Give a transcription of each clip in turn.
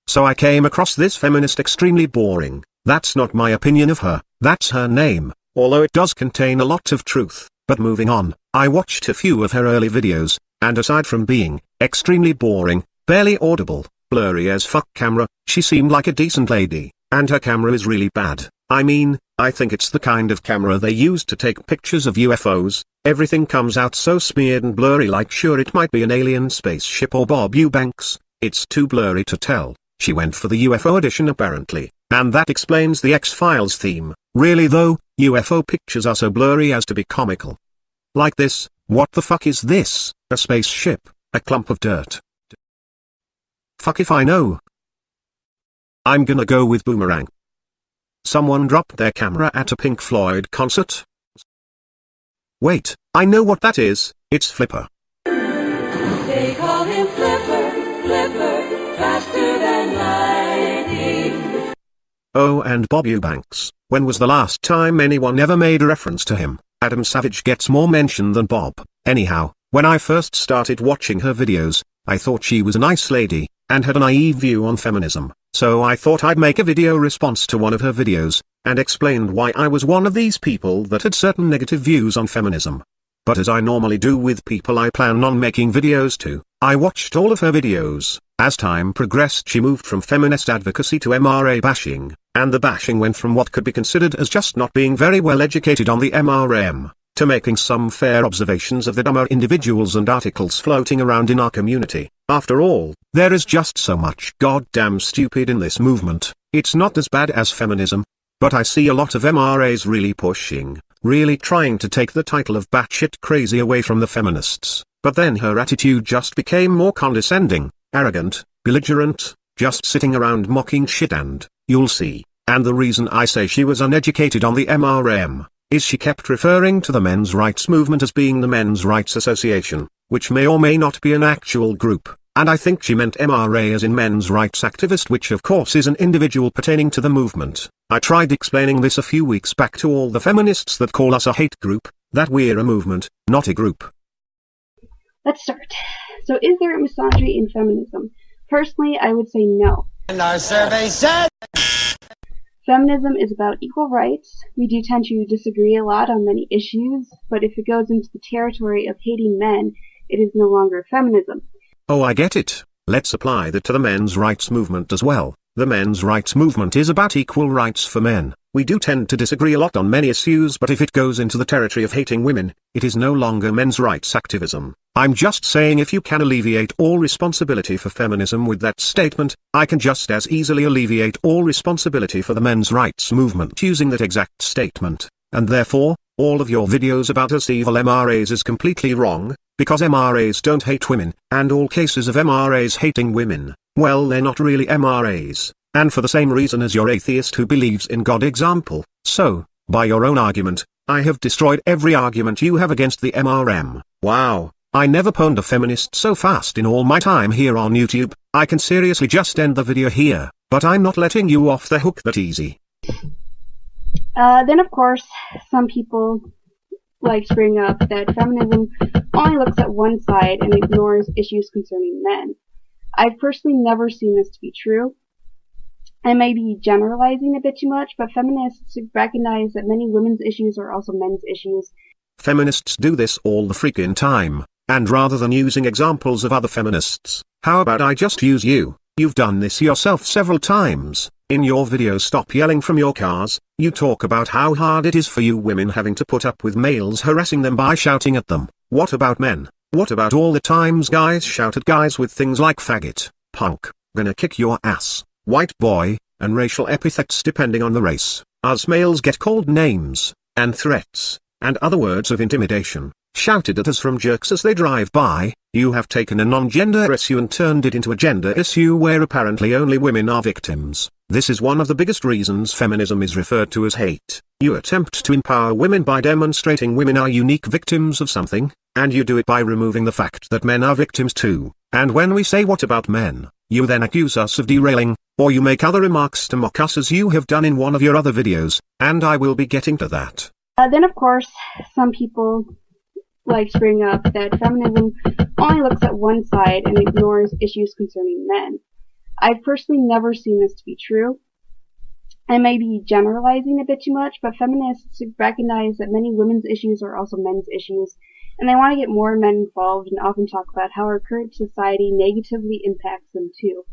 So I came across this feminist extremely boring. That's not my opinion of her, that's her name, although it does contain a lot of truth. But moving on, I watched a few of her early videos, and aside from being extremely boring, barely audible, blurry as fuck camera, she seemed like a decent lady, and her camera is really bad. I mean, I think it's the kind of camera they use to take pictures of UFOs. Everything comes out so smeared and blurry, like sure it might be an alien spaceship or Bob Eubanks. It's too blurry to tell. She went for the UFO edition apparently, and that explains the X-Files theme. Really though, UFO pictures are so blurry as to be comical. Like this, what the fuck is this? A spaceship? A clump of dirt? Fuck if I know. I'm gonna go with Boomerang. Someone dropped their camera at a Pink Floyd concert? Wait, I know what that is, it's Flipper. They call him Flipper, Flipper, faster than lightning. Oh, and Bob Eubanks. When was the last time anyone ever made a reference to him? Adam Savage gets more mention than Bob. Anyhow, when I first started watching her videos, I thought she was a nice lady, and had a naive view on feminism, so I thought I'd make a video response to one of her videos, and explained why I was one of these people that had certain negative views on feminism. But as I normally do with people I plan on making videos to, I watched all of her videos. As time progressed she moved from feminist advocacy to MRA bashing, and the bashing went from what could be considered as just not being very well educated on the MRM, to making some fair observations of the dumber individuals and articles floating around in our community. After all, there is just so much goddamn stupid in this movement. It's not as bad as feminism, but I see a lot of MRAs really pushing, really trying to take the title of batshit crazy away from the feminists. But then her attitude just became more condescending, arrogant, belligerent, just sitting around mocking shit, and you'll see. And the reason I say she was uneducated on the MRM is she kept referring to the men's rights movement as being the Men's Rights Association, which may or may not be an actual group, and I think she meant MRA as in Men's Rights Activist, which of course is an individual pertaining to the movement. I tried explaining this a few weeks back to all the feminists that call us a hate group, that we're a movement, not a group. Let's start. So is there a misogyny in feminism? Personally, I would say no. And our survey said Feminism is about equal rights. We do tend to disagree a lot on many issues, but if it goes into the territory of hating men, it is no longer feminism. Oh, I get it. Let's apply that to the men's rights movement as well. The men's rights movement is about equal rights for men. We do tend to disagree a lot on many issues, but if it goes into the territory of hating women, it is no longer men's rights activism. I'm just saying if you can alleviate all responsibility for feminism with that statement, I can just as easily alleviate all responsibility for the men's rights movement using that exact statement. And therefore, all of your videos about us evil MRAs is completely wrong, because MRAs don't hate women, and all cases of MRAs hating women, well, they're not really MRAs, and for the same reason as your atheist who believes in God example. So, by your own argument, I have destroyed every argument you have against the MRM. Wow. I never pwned a feminist so fast in all my time here on YouTube. I can seriously just end the video here, but I'm not letting you off the hook that easy. Then of course, some people like to bring up that feminism only looks at one side and ignores issues concerning men. I've personally never seen this to be true. I may be generalizing a bit too much, but feminists recognize that many women's issues are also men's issues. Feminists do this all the freaking time. And rather than using examples of other feminists, how about I just use you? You've done this yourself several times. In your videos Stop Yelling from Your Cars, you talk about how hard it is for you women having to put up with males harassing them by shouting at them. What about men? What about all the times guys shout at guys with things like faggot, punk, gonna kick your ass, white boy, and racial epithets depending on the race? Us males get called names, and threats, and other words of intimidation, shouted at us from jerks as they drive by. You have taken a non-gender issue and turned it into a gender issue where apparently only women are victims. This is one of the biggest reasons feminism is referred to as hate. You attempt to empower women by demonstrating women are unique victims of something, and you do it by removing the fact that men are victims too. And when we say what about men, you then accuse us of derailing, or you make other remarks to mock us as you have done in one of your other videos, and I will be getting to that. Then of course, some people like to bring up that feminism only looks at one side and ignores issues concerning men. I've personally never seen this to be true. I may be generalizing a bit too much, but feminists recognize that many women's issues are also men's issues, and they want to get more men involved and often talk about how our current society negatively impacts them too.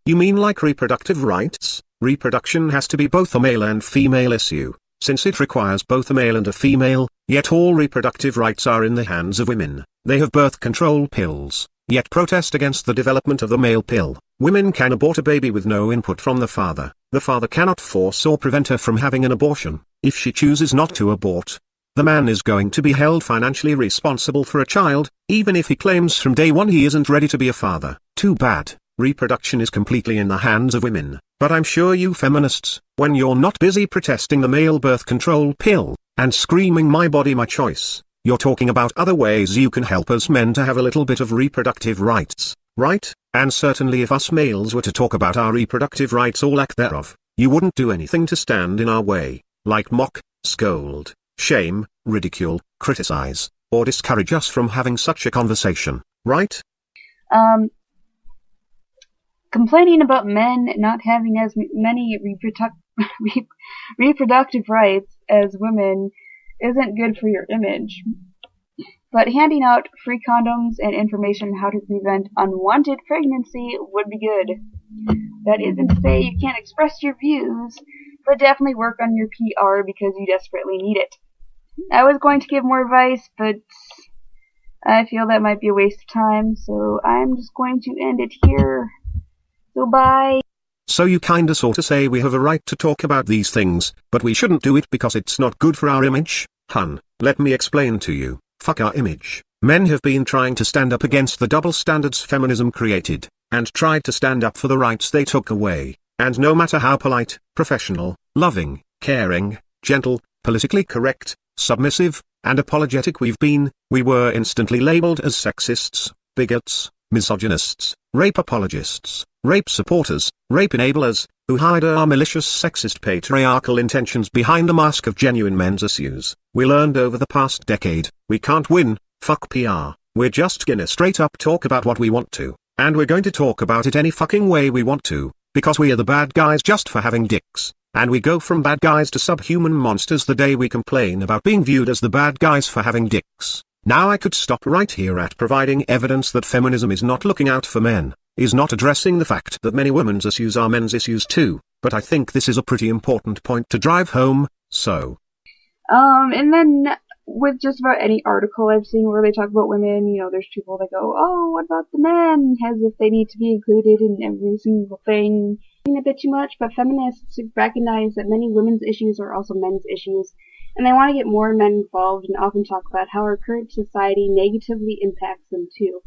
You mean like reproductive rights? Reproduction has to be both a male and female issue, since it requires both a male and a female, yet all reproductive rights are in the hands of women. They have birth control pills, yet protest against the development of the male pill. Women can abort a baby with no input from the father. The father cannot force or prevent her from having an abortion. If she chooses not to abort, the man is going to be held financially responsible for a child, even if he claims from day one he isn't ready to be a father. Too bad. Reproduction is completely in the hands of women. But I'm sure you feminists, when you're not busy protesting the male birth control pill, and screaming my body my choice, you're talking about other ways you can help us men to have a little bit of reproductive rights, right? And certainly if us males were to talk about our reproductive rights or lack thereof, you wouldn't do anything to stand in our way, like mock, scold, shame, ridicule, criticize, or discourage us from having such a conversation, right? Complaining about men not having as many reproductive rights as women isn't good for your image. But handing out free condoms and information how to prevent unwanted pregnancy would be good. That isn't to say you can't express your views, but definitely work on your PR because you desperately need it. I was going to give more advice, but I feel that might be a waste of time, so I'm just going to end it here. So bye. So you kinda sorta say we have a right to talk about these things, but we shouldn't do it because it's not good for our image? Hun, let me explain to you. Fuck our image. Men have been trying to stand up against the double standards feminism created, and tried to stand up for the rights they took away, and no matter how polite, professional, loving, caring, gentle, politically correct, submissive, and apologetic we've been, we were instantly labeled as sexists, bigots, misogynists, rape apologists, rape supporters, rape enablers, who hide our malicious sexist patriarchal intentions behind a mask of genuine men's issues. We learned over the past decade, we can't win, fuck PR, we're just gonna straight up talk about what we want to, and we're going to talk about it any fucking way we want to, because we are the bad guys just for having dicks, and we go from bad guys to subhuman monsters the day we complain about being viewed as the bad guys for having dicks. Now I could stop right here at providing evidence that feminism is not looking out for men, is not addressing the fact that many women's issues are men's issues too, but I think this is a pretty important point to drive home, so. And then with just about any article I've seen where they talk about women, you know, there's people that go, oh, what about the men? As if they need to be included in every single thing. A bit too much, but feminists recognize that many women's issues are also men's issues, and they want to get more men involved and often talk about how our current society negatively impacts them too.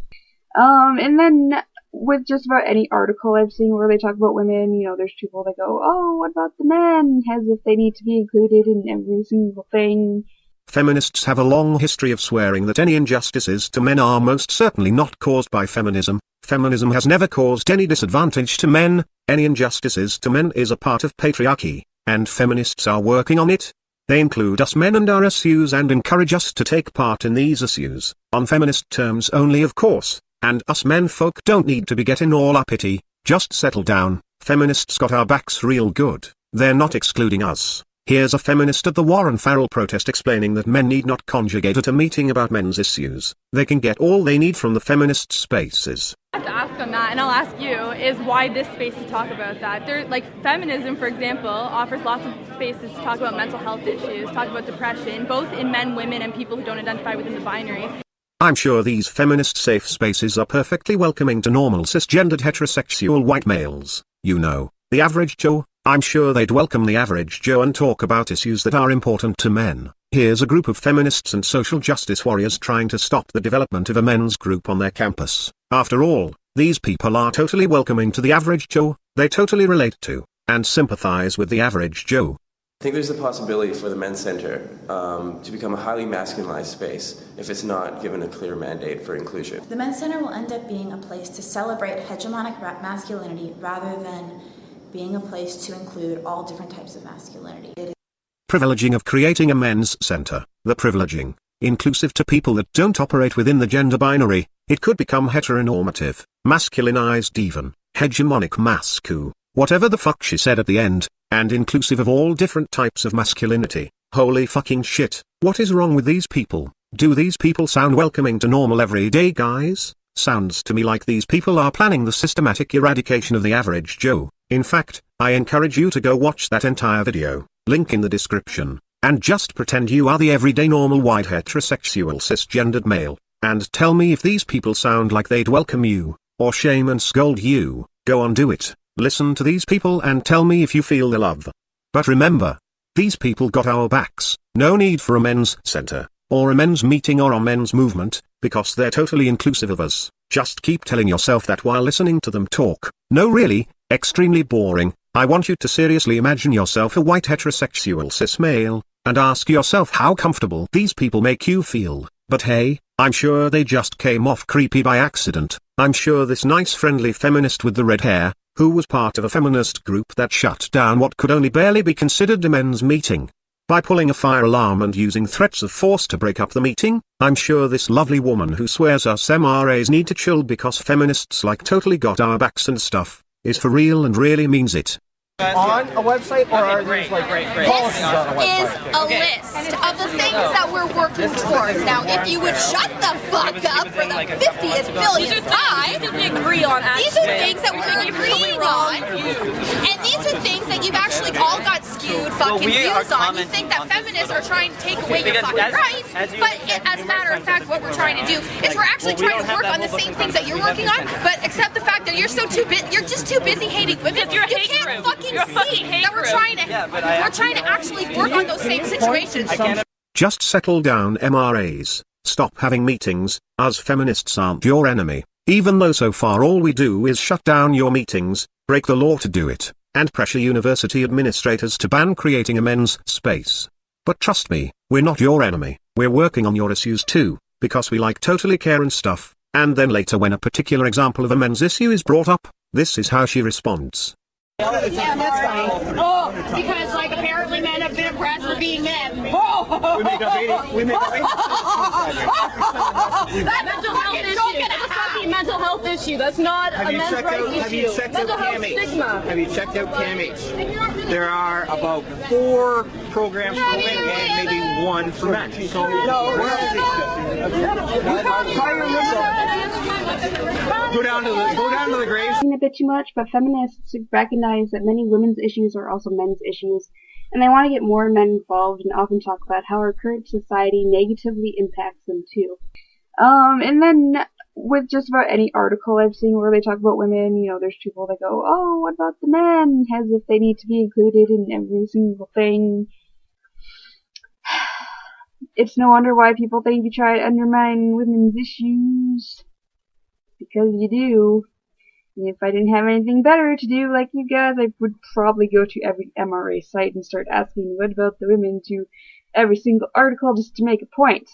And then with just about any article I've seen where they talk about women, you know, there's people that go, oh, what about the men? As if they need to be included in every single thing. Feminists have a long history of swearing that any injustices to men are most certainly not caused by feminism. Feminism has never caused any disadvantage to men. Any injustices to men is a part of patriarchy, and feminists are working on it. They include us men and our issues and encourage us to take part in these issues, on feminist terms only of course, and us men folk don't need to be getting all uppity, just settle down. Feminists got our backs real good, they're not excluding us. Here's a feminist at the Warren Farrell protest explaining that men need not conjugate at a meeting about men's issues. They can get all they need from the feminist spaces. I have to ask on that, and I'll ask you, is why this space to talk about that? Like feminism, for example, offers lots of spaces to talk about mental health issues, talk about depression, both in men, women, and people who don't identify within the binary. I'm sure these feminist safe spaces are perfectly welcoming to normal cisgendered heterosexual white males. You know, the average Joe. I'm sure they'd welcome the average Joe and talk about issues that are important to men. Here's a group of feminists and social justice warriors trying to stop the development of a men's group on their campus. After all, these people are totally welcoming to the average Joe, they totally relate to. and sympathize with the average Joe. I think there's a possibility for the men's center to become a highly masculinized space if it's not given a clear mandate for inclusion. The men's center will end up being a place to celebrate hegemonic masculinity rather than being a place to include all different types of masculinity. Privileging of creating a men's center, the privileging, inclusive to people that don't operate within the gender binary, it could become heteronormative, masculinized even, hegemonic mascu, whatever the fuck she said at the end, and inclusive of all different types of masculinity. Holy fucking shit, what is wrong with these people? Do these people sound welcoming to normal everyday guys? Sounds to me like these people are planning the systematic eradication of the average Joe. In fact, I encourage you to go watch that entire video, link in the description, and just pretend you are the everyday normal white heterosexual cisgendered male, and tell me if these people sound like they'd welcome you, or shame and scold you. Go on, do it. Listen to these people and tell me if you feel the love. But remember, these people got our backs. No need for a men's center, or a men's meeting or a men's movement, because they're totally inclusive of us. Just keep telling yourself that while listening to them talk. No, really, extremely boring. I want you to seriously imagine yourself a white heterosexual cis male, and ask yourself how comfortable these people make you feel. But hey, I'm sure they just came off creepy by accident. I'm sure this nice friendly feminist with the red hair, who was part of a feminist group that shut down what could only barely be considered a men's meeting, by pulling a fire alarm and using threats of force to break up the meeting. I'm sure this lovely woman who swears us MRAs need to chill because feminists like totally got our backs and stuff, is for real and really means it. On a website, or are these like policies on a This website? is a list of the things that we're working towards. Now, if you would shut the fuck up for the 50th billionth time, We agree on these are things that we're agreeing on, and these are things that you've actually all got skewed fucking views on. You think that feminists are trying to take away your fucking rights, but as a matter of fact, what we're trying to do is we're actually trying to work on the same things that you're working on, but except the fact that you're so you're just too busy hating women. You can't fucking see that we're trying to actually work on those same situations. Just settle down, MRAs. Stop having meetings. Us feminists aren't your enemy, even though so far all we do is shut down your meetings, break the law to do it, and pressure university administrators to ban creating a men's space. But trust me, we're not your enemy. We're working on your issues too, because we like totally care and stuff. And then later when a particular example of a men's issue is brought up, this is how she responds. Oh, because like apparently men have been oppressed for being men. We make up 80. We make up 80. That's mental health issue. That's not a mental health issue. That's not a men's rights issue. Have you checked mental out health CAMH? stigma. Have you checked out CAMH? There are about 4 programs for women and maybe 1 for men. So go down to the graves. A bit too much, but feminists recognize that many women's issues are also men's issues, and they want to get more men involved and often talk about how our current society negatively impacts them too. And then with just about any article I've seen where they talk about women, you know, there's people that go, oh, what about the men? As if they need to be included in every single thing. It's no wonder why people think you try to undermine women's issues. Because you do. And if I didn't have anything better to do like you guys, I would probably go to every MRA site and start asking what about the women to every single article just to make a point.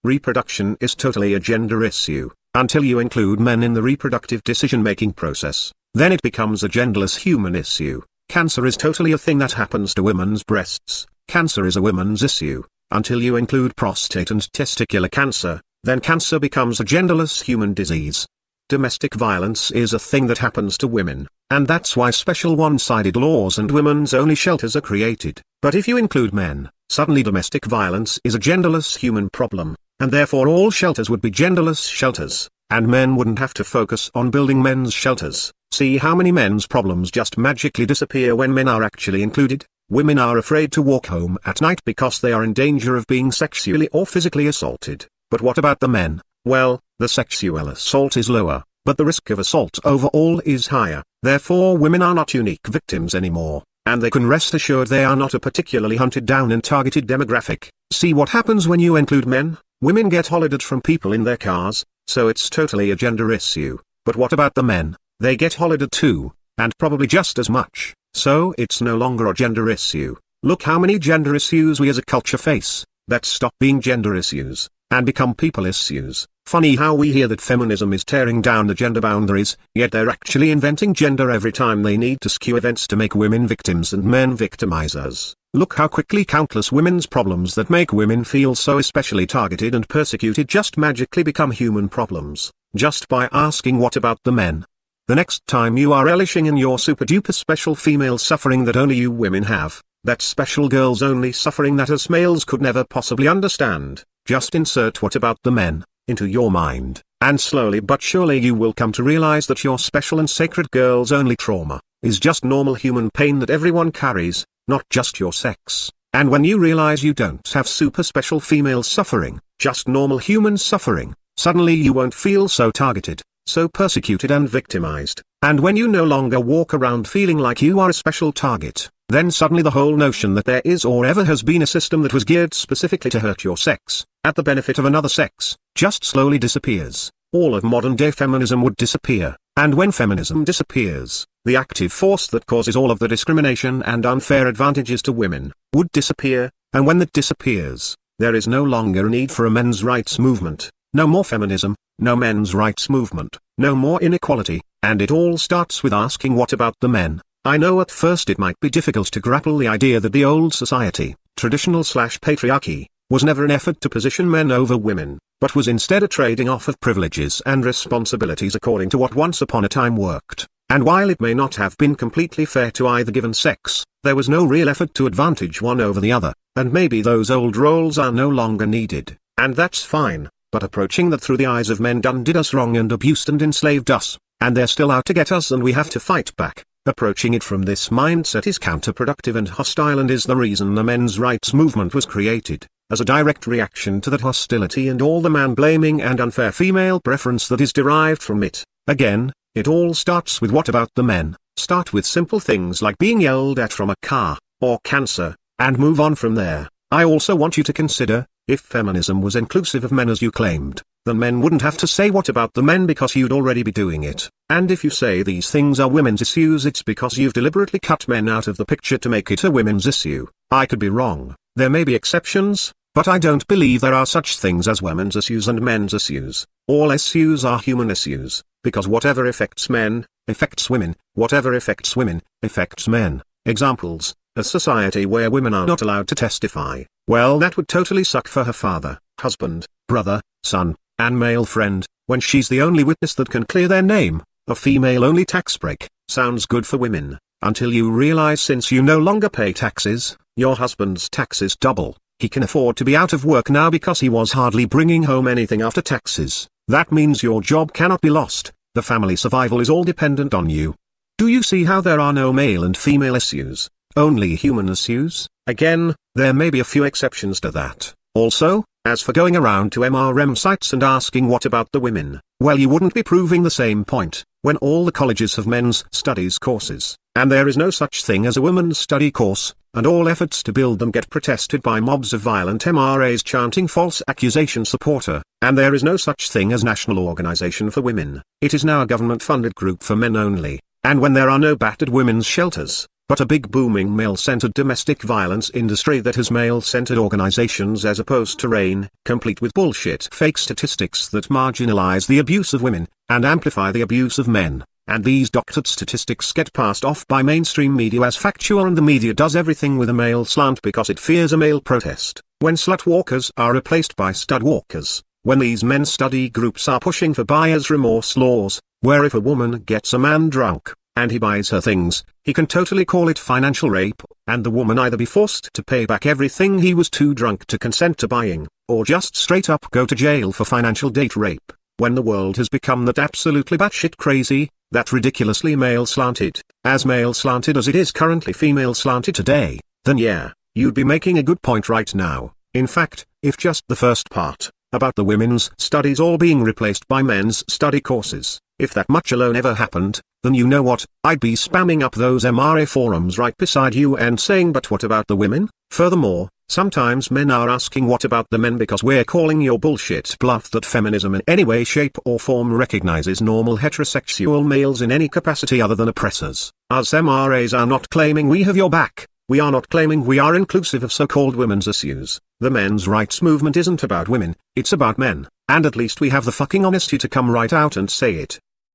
Reproduction is totally a gender issue, until you include men in the reproductive decision-making process. Then it becomes a genderless human issue. Cancer is totally a thing that happens to women's breasts. Cancer is a women's issue, until you include prostate and testicular cancer. Then cancer becomes a genderless human disease. Domestic violence is a thing that happens to women, and that's why special one-sided laws and women's only shelters are created. But if you include men, suddenly domestic violence is a genderless human problem, and therefore all shelters would be genderless shelters, and men wouldn't have to focus on building men's shelters. See how many men's problems just magically disappear when men are actually included? Women are afraid to walk home at night because they are in danger of being sexually or physically assaulted. But what about the men? Well, the sexual assault is lower, but the risk of assault overall is higher. Therefore women are not unique victims anymore, and they can rest assured they are not a particularly hunted down and targeted demographic. See what happens when you include men? Women get hollered at from people in their cars, so it's totally a gender issue. But what about the men? They get hollered at too, and probably just as much. So it's no longer a gender issue. Look how many gender issues we as a culture face, that stop being gender issues, and become people issues. Funny how we hear that feminism is tearing down the gender boundaries, yet they're actually inventing gender every time they need to skew events to make women victims and men victimizers. Look how quickly countless women's problems that make women feel so especially targeted and persecuted just magically become human problems, just by asking what about the men. The next time you are relishing in your super duper special female suffering that only you women have, that special girls only suffering that us males could never possibly understand, just insert what about the men into your mind, and slowly but surely you will come to realize that your special and sacred girls only trauma is just normal human pain that everyone carries, not just your sex. And when you realize you don't have super special female suffering, just normal human suffering, suddenly you won't feel so targeted, so persecuted and victimized. And when you no longer walk around feeling like you are a special target, then suddenly the whole notion that there is or ever has been a system that was geared specifically to hurt your sex, at the benefit of another sex, just slowly disappears. All of modern day feminism would disappear. And when feminism disappears, the active force that causes all of the discrimination and unfair advantages to women would disappear, and when that disappears, there is no longer a need for a men's rights movement, no more feminism, no men's rights movement, no more inequality, and it all starts with asking what about the men. I know at first it might be difficult to grapple the idea that the old society, traditional/patriarchy, was never an effort to position men over women, but was instead a trading off of privileges and responsibilities according to what once upon a time worked. And while it may not have been completely fair to either given sex, there was no real effort to advantage one over the other, and maybe those old roles are no longer needed, and that's fine, but approaching that through the eyes of men did us wrong and abused and enslaved us, and they're still out to get us and we have to fight back. Approaching it from this mindset is counterproductive and hostile and is the reason the men's rights movement was created, as a direct reaction to that hostility and all the man-blaming and unfair female preference that is derived from it. Again, it all starts with what about the men. Start with simple things like being yelled at from a car, or cancer, and move on from there. I also want you to consider, if feminism was inclusive of men as you claimed, then men wouldn't have to say what about the men because you'd already be doing it. And if you say these things are women's issues, it's because you've deliberately cut men out of the picture to make it a women's issue. I could be wrong. There may be exceptions, but I don't believe there are such things as women's issues and men's issues. All issues are human issues, because whatever affects men, affects women, whatever affects women, affects men. Examples: a society where women are not allowed to testify. Well, that would totally suck for her father, husband, brother, son, and male friend, when she's the only witness that can clear their name. A female-only tax break sounds good for women, until you realize since you no longer pay taxes, your husband's taxes double. He can afford to be out of work now because he was hardly bringing home anything after taxes. That means your job cannot be lost. The family survival is all dependent on you. Do you see how there are no male and female issues, only human issues? Again, there may be a few exceptions to that. Also, as for going around to MRM sites and asking what about the women, well, you wouldn't be proving the same point, when all the colleges have men's studies courses, and there is no such thing as a women's study course, and all efforts to build them get protested by mobs of violent MRAs chanting false accusation supporter, and there is no such thing as National Organization for Women. It is now a government-funded group for men only, and when there are no battered women's shelters, but a big booming male-centered domestic violence industry that has male-centered organizations as opposed to RAIN, complete with bullshit fake statistics that marginalize the abuse of women, and amplify the abuse of men, and these doctored statistics get passed off by mainstream media as factual, and the media does everything with a male slant because it fears a male protest. When slut walkers are replaced by stud walkers, when these men study groups are pushing for buyer's remorse laws, where if a woman gets a man drunk, and he buys her things, he can totally call it financial rape, and the woman either be forced to pay back everything he was too drunk to consent to buying, or just straight up go to jail for financial date rape. When the world has become that absolutely batshit crazy, that ridiculously male-slanted, as male-slanted as it is currently female-slanted today, then yeah, you'd be making a good point right now. In fact, if just the first part, about the women's studies all being replaced by men's study courses, if that much alone ever happened, then you know what, I'd be spamming up those MRA forums right beside you and saying, but what about the women? Furthermore, Sometimes men are asking what about the men, because we're calling your bullshit bluff that feminism in any way, shape or form recognizes normal heterosexual males in any capacity other than oppressors. Us MRAs are not claiming we have your back. We are not claiming we are inclusive of so-called women's issues. The men's rights movement isn't about women, it's about men, and at least we have the fucking honesty to come right out and say it.